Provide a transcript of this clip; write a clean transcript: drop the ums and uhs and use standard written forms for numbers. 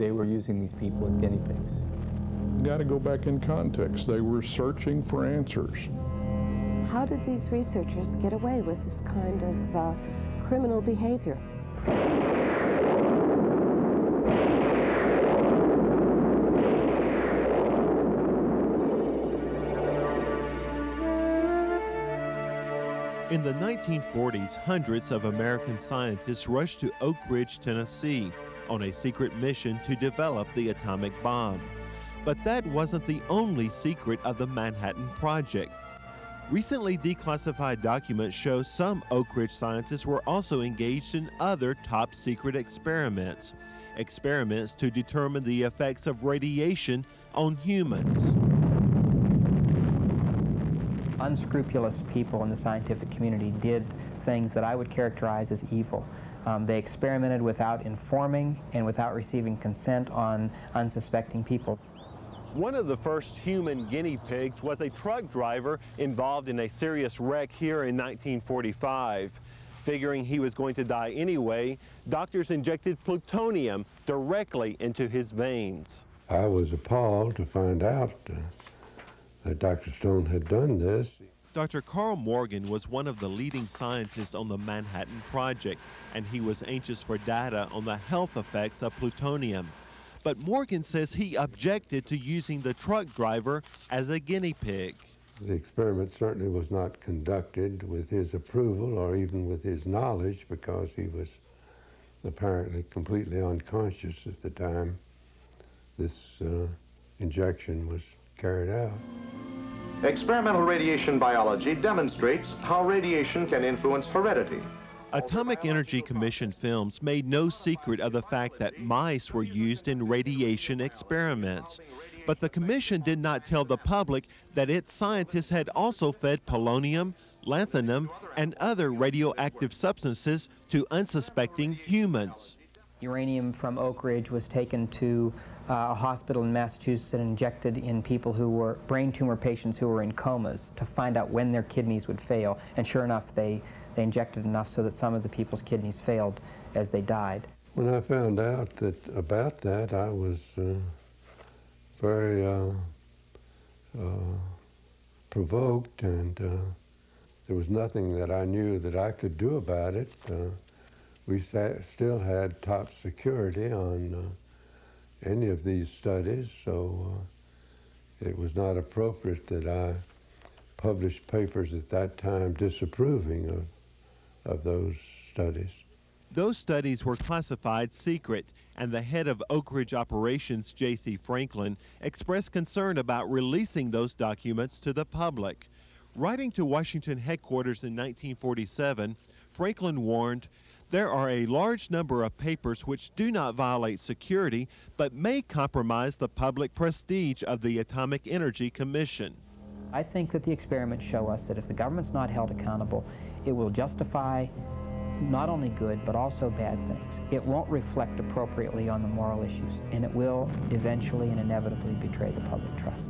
they were using these people as guinea pigs? Got to go back in context. They were searching for answers. How did these researchers get away with this kind of criminal behavior? In the 1940s, hundreds of American scientists rushed to Oak Ridge, Tennessee, on a secret mission to develop the atomic bomb. But that wasn't the only secret of the Manhattan Project. Recently declassified documents show some Oak Ridge scientists were also engaged in other top-secret experiments. Experiments to determine the effects of radiation on humans. Unscrupulous people in the scientific community did things that I would characterize as evil. They experimented without informing and without receiving consent on unsuspecting people. One of the first human guinea pigs was a truck driver involved in a serious wreck here in 1945. Figuring he was going to die anyway, doctors injected plutonium directly into his veins. I was appalled to find out that Dr. Stone had done this. Dr. Carl Morgan was one of the leading scientists on the Manhattan Project, and he was anxious for data on the health effects of plutonium. But Morgan says he objected to using the truck driver as a guinea pig. The experiment certainly was not conducted with his approval or even with his knowledge, because he was apparently completely unconscious at the time this injection was carried out. Experimental radiation biology demonstrates how radiation can influence heredity. Atomic Energy Commission films made no secret of the fact that mice were used in radiation experiments. But the commission did not tell the public that its scientists had also fed polonium, lanthanum, and other radioactive substances to unsuspecting humans. Uranium from Oak Ridge was taken to a hospital in Massachusetts and injected in people who were brain tumor patients who were in comas to find out when their kidneys would fail. And sure enough, they injected enough so that some of the people's kidneys failed as they died. When I found out about that, I was very provoked, and there was nothing that I knew that I could do about it. We still had top security on any of these studies, so it was not appropriate that I published papers at that time disapproving of those studies. Those studies were classified secret, and the head of Oak Ridge Operations, J.C. Franklin, expressed concern about releasing those documents to the public. Writing to Washington headquarters in 1947, Franklin warned, "There are a large number of papers which do not violate security, but may compromise the public prestige of the Atomic Energy Commission." I think that the experiments show us that if the government's not held accountable, it will justify not only good but also bad things. It won't reflect appropriately on the moral issues, and it will eventually and inevitably betray the public trust.